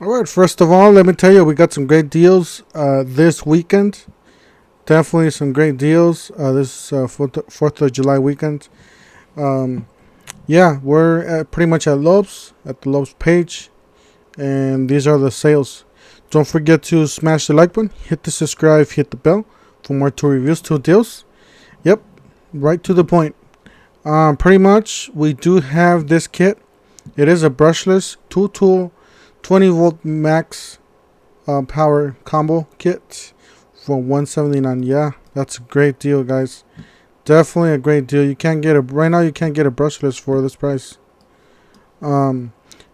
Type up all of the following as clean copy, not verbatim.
Alright, first of all, let me tell you, we got some great deals this weekend. Definitely some great deals this 4th of July weekend. Um, yeah, we're pretty much at Lowe's, at the Lowe's page. And these are the sales. Don't forget to smash the like button, hit the subscribe, hit the bell for more tool reviews, tool deals. Yep, right to the point. Pretty much, we do have this kit. It is a brushless tool 20 volt max power combo kit for $179. Yeah, that's a great deal, guys. Definitely a great deal. You can't get a right now. You can't get a brushless for this price.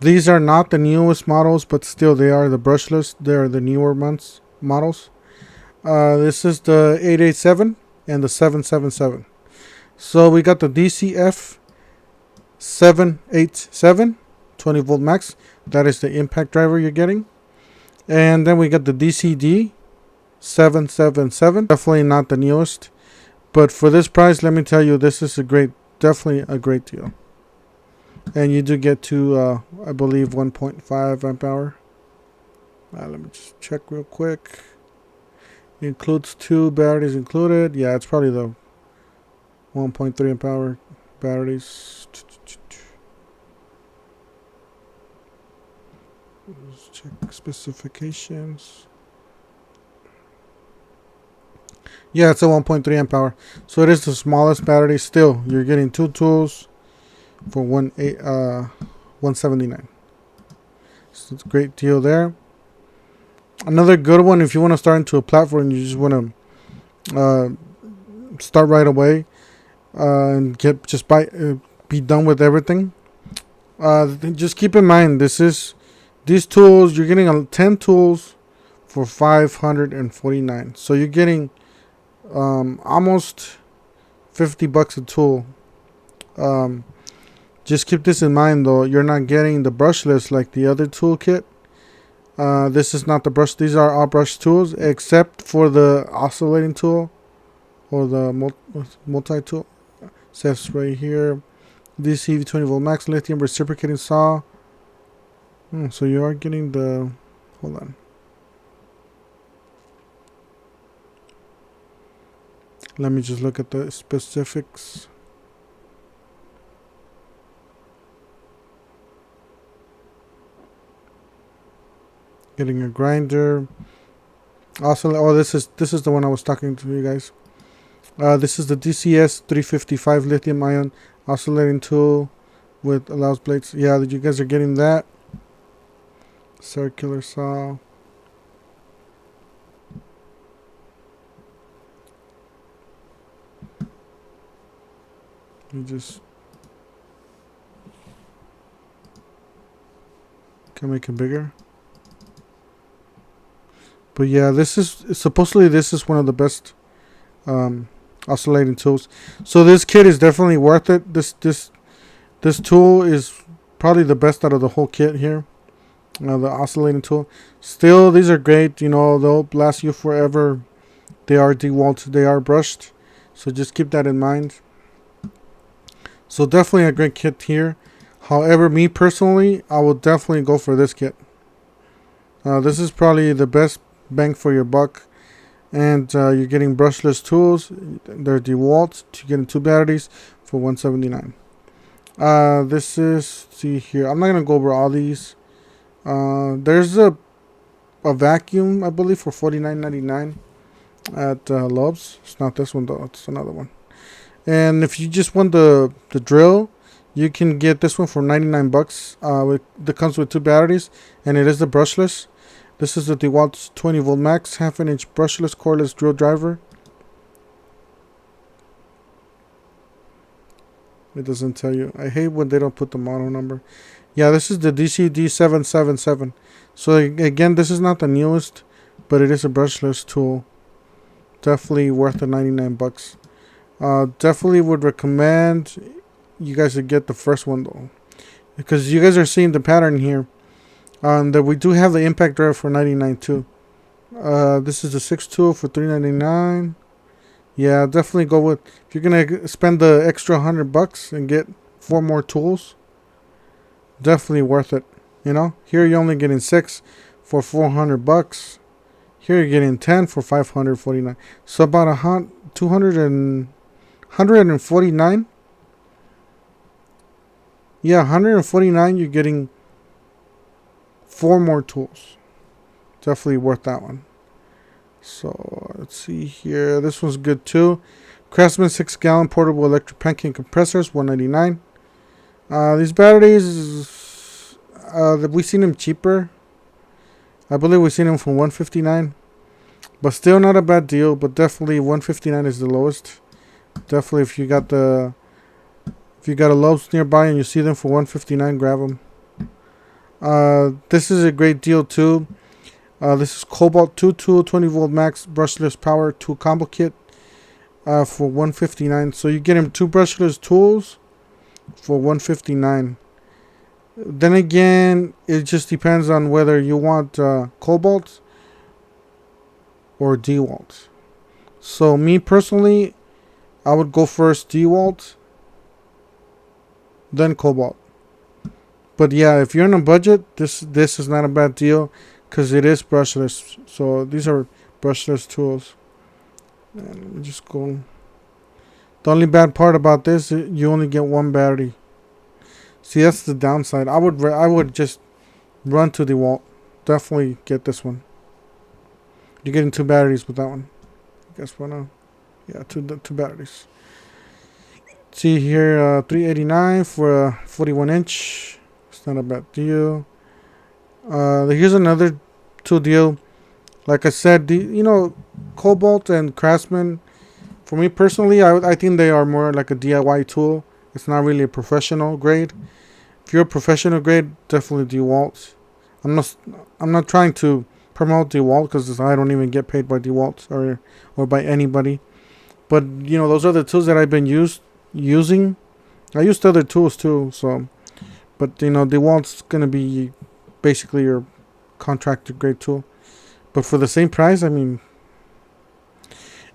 These are not the newest models, but still they are the brushless. They are the newer models. This is the 887 and the 777. So we got the DCF 787 20 volt max. That is the impact driver you're getting. And then we got the DCD 777. Definitely not the newest. But for this price, let me tell you, this is definitely a great deal. And you do get to, I believe, 1.5 amp hour. Let me just check real quick. It includes 2 batteries included. Yeah, it's probably the 1.3 amp hour batteries. Let's check specifications. Yeah, it's a 1.3 amp hour. So it is the smallest battery. Still, you're getting 2 tools for $179. So it's a great deal there. Another good one if you want to start into a platform, you just want to start right away and be done with everything. Just keep in mind, these tools, you're getting 10 tools for $549. So you're getting almost $50 a tool. Just keep this in mind, though. You're not getting the brushless like the other toolkit. This is not the brush. These are all brush tools, except for the oscillating tool or the multi-tool. It says right here, DC 20 volt max lithium reciprocating saw. So you are getting the. Hold on. Let me just look at the specifics. Getting a grinder. Also, this is the one I was talking to you guys. This is the DCS 355 lithium ion oscillating tool with allows blades. Yeah, you guys are getting that. Circular saw. You just can make it bigger. But yeah, this is one of the best oscillating tools. So this kit is definitely worth it. This tool is probably the best out of the whole kit here. The oscillating tool. Still, these are great. You know, they'll last you forever. They are DeWalt. They are brushed. So just keep that in mind. So definitely a great kit here. However, me personally, I will definitely go for this kit. This is probably the best bang for your buck. And you're getting brushless tools. They're DeWalt. You're getting 2 batteries for $179. This is, see here. I'm not going to go over all these. There's a vacuum, I believe, for $49.99 at Love's. It's not this one, though. It's another one. And if you just want the drill, you can get this one for $99. That comes with 2 batteries, and it is the brushless. This is the DeWalt 20 volt max, half an inch brushless cordless drill driver. It doesn't tell you. I hate when they don't put the model number. Yeah, this is the DCD 777. So again, this is not the newest, but it is a brushless tool. Definitely worth the $99. Definitely would recommend you guys to get the first one, though, because you guys are seeing the pattern here. That we do have the impact driver for $99 too. This is the 6 tool for $399. Yeah, definitely go with, if you're gonna spend the extra $100 and get 4 more tools, definitely worth it. You know, here you're only getting 6 for $400. Here you're getting 10 for $549. So about 149. Yeah, 149. You're getting 4 more tools. Definitely worth that one. So let's see here. This one's good too. Craftsman 6-gallon portable electric pancake compressors, $199. These batteries, we've seen them cheaper. I believe we've seen them for $159, but still not a bad deal. But definitely $159 is the lowest. Definitely, if you got a Lowe's nearby and you see them for $159, grab them. This is a great deal too. This is Cobalt 2 tool 20-volt max brushless power tool combo kit for $159. So you get him 2 brushless tools for $159. Then again, it just depends on whether you want Cobalt or DeWalt. So me personally, I would go first DeWalt, then Cobalt. But yeah, if you're in a budget, this is not a bad deal because it is brushless. So these are brushless tools. And let me just go. The only bad part about this, you only get 1 battery. See, that's the downside. I would just run to DeWalt. Definitely get this one. You're getting 2 batteries with that one. I guess what now? Yeah, two batteries. See here, $389 for a 41-inch. It's not a bad deal. Here's another tool deal. Like I said, Cobalt and Craftsman. For me personally, I think they are more like a DIY tool. It's not really a professional grade. If you're a professional grade, definitely DeWalt. I'm not trying to promote DeWalt because I don't even get paid by DeWalt or by anybody. But those are the tools that I've been using. I used other tools too. So, but DeWalt's gonna be basically your contractor grade tool. But for the same price, I mean.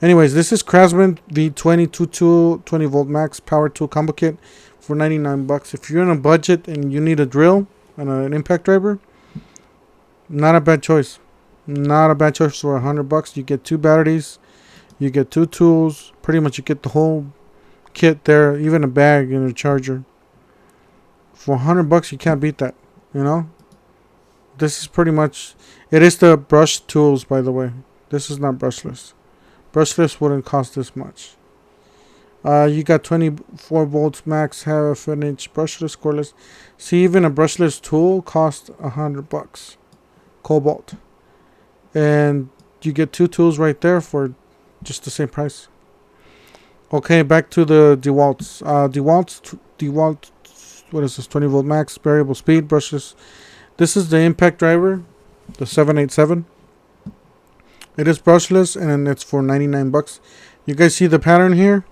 Anyways, this is Craftsman V22 tool 20-volt max power tool combo kit for $99. If you're in a budget and you need a drill and an impact driver, not a bad choice. Not a bad choice for $100. You get 2 batteries, you get 2 tools. Pretty much, you get the whole kit there, even a bag and a charger. For $100, you can't beat that. This is pretty much. It is the brush tools, by the way. This is not brushless. Brushless wouldn't cost this much. You got 24 volts max, half an inch brushless, cordless. See, even a brushless tool costs $100. Cobalt. And you get 2 tools right there for just the same price. Okay, back to the DeWalt's. DeWalt, what is this? 20 volt max, variable speed, brushless. This is the impact driver, the 787. It is brushless and it's for $99. You guys see the pattern here?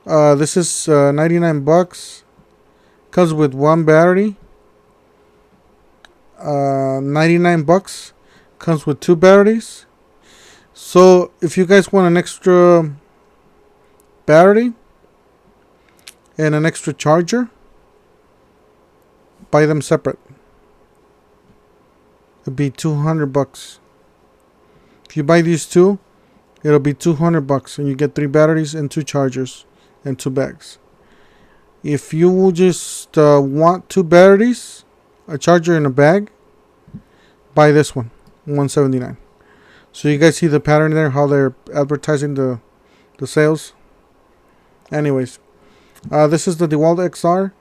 This is $99. Comes with 1 battery. $99. Comes with 2 batteries. So if you guys want an extra battery and an extra charger, buy them separate. It'd be $200. If you buy these 2, it'll be $200 and you get 3 batteries and 2 chargers and 2 bags. If you just want 2 batteries, a charger and a bag, buy this one, $179. So you guys see the pattern there, how they're advertising the sales. Anyways, this is the DeWalt XR.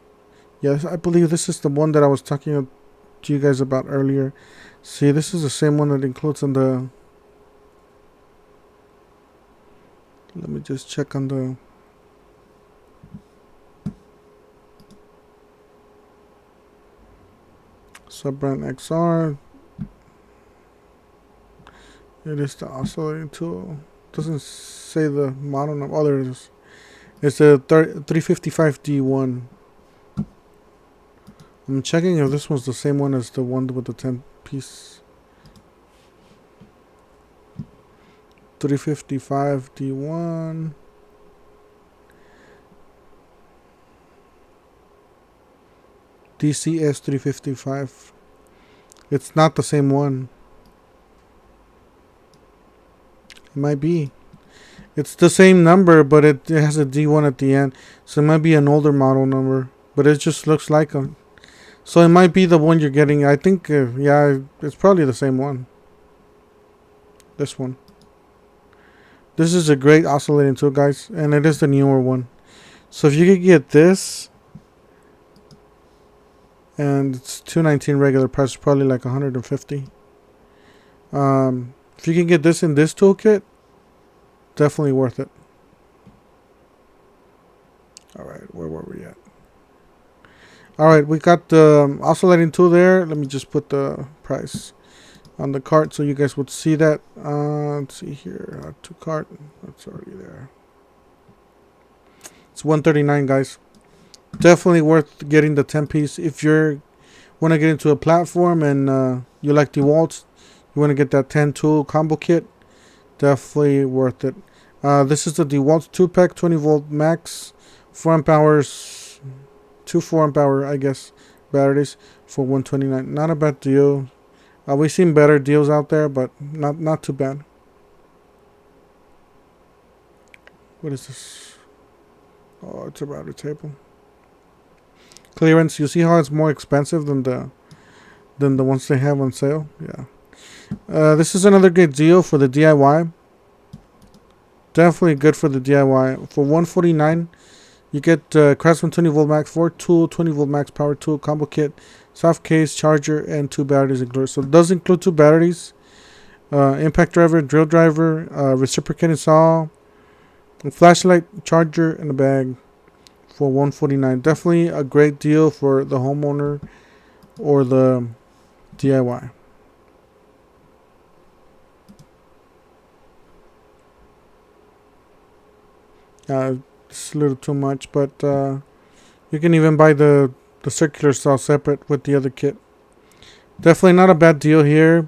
Yes, I believe this is the one that I was talking to you guys about earlier. See, this is the same one that includes on the. Let me just check on the. Sub-brand XR. It is the oscillating tool. Doesn't say the model number. Oh, there it is. It's a 355D1. I'm checking if this one's the same one as the one with the 10-piece. 355D1. DCS 355. It's not the same one. It might be. It's the same number, but it has a D1 at the end. So it might be an older model number. But it just looks like them. So it might be the one you're getting. I think, yeah, it's probably the same one. This one. This is a great oscillating tool, guys. And it is the newer one. So if you could get this, and it's $219 regular price, probably like $150. If you can get this in this toolkit, definitely worth it. All right, where were we at? All right, we got the oscillating tool there. Let me just put the price on the cart so you guys would see that. Let's see here, to cart. That's already there. It's $139, guys. Definitely worth getting the 10-piece if you want to get into a platform and you like DeWalt's. You want to get that 10 tool combo kit. Definitely worth it. This is the DeWalt's 2-pack 20-volt max, 4 amp hours. 2 4 amp hour, I guess, batteries for $129. Not a bad deal. We've seen better deals out there, but not too bad. What is this? Oh, it's a router table. Clearance. You see how it's more expensive than the ones they have on sale? Yeah. This is another good deal for the DIY. Definitely good for the DIY. For $149. You get Craftsman 20 volt max 4 tool, 20 volt max power tool combo kit, soft case, charger, and 2 batteries included. So it does include 2 batteries, impact driver, drill driver, reciprocating saw, a flashlight, charger, and a bag for $149. Definitely a great deal for the homeowner or the DIY. It's a little too much, but you can even buy the circular saw separate with the other kit. Definitely not a bad deal here.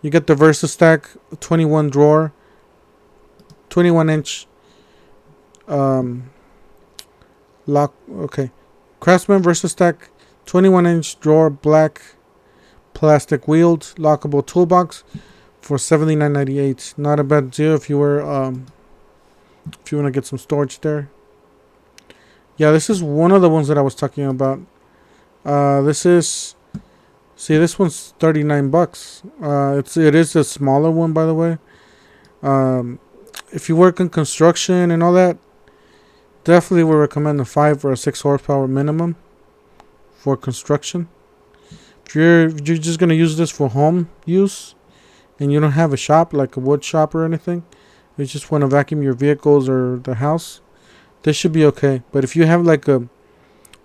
You get the VersaStack 21 drawer, 21 inch lock. Okay, Craftsman VersaStack 21 inch drawer, black plastic wheeled lockable toolbox for $79.98. Not a bad deal if you were if you want to get some storage there. Yeah, this is one of the ones that I was talking about. This is, see, this one's $39. It is a smaller one, by the way. If you work in construction and all that, definitely would recommend a 5 or a 6 horsepower minimum for construction. If you're just gonna use this for home use, and you don't have a shop like a wood shop or anything, you just want to vacuum your vehicles or the house, this should be okay. But if you have like if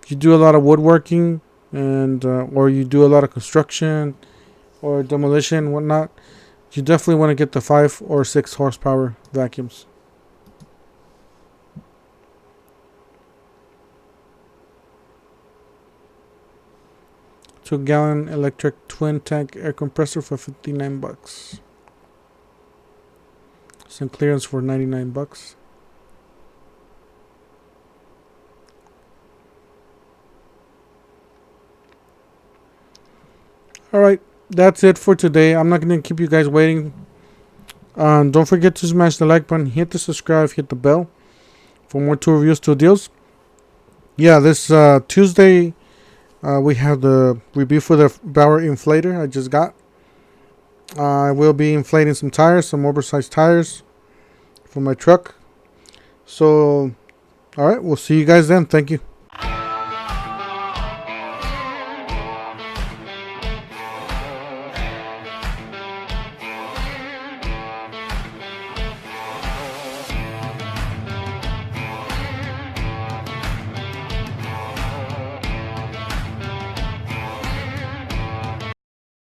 you do a lot of woodworking and or you do a lot of construction or demolition and whatnot, you definitely want to get the 5 or 6 horsepower vacuums. Two-gallon electric twin tank air compressor for $59. Some clearance for $99. Alright, that's it for today. I'm not going to keep you guys waiting. Don't forget to smash the like button, hit the subscribe, hit the bell for more tool reviews, tool deals. Yeah, this Tuesday we have the review for the Bauer inflator I just got. I will be inflating some tires, some oversized tires for my truck. So, alright, we'll see you guys then. Thank you.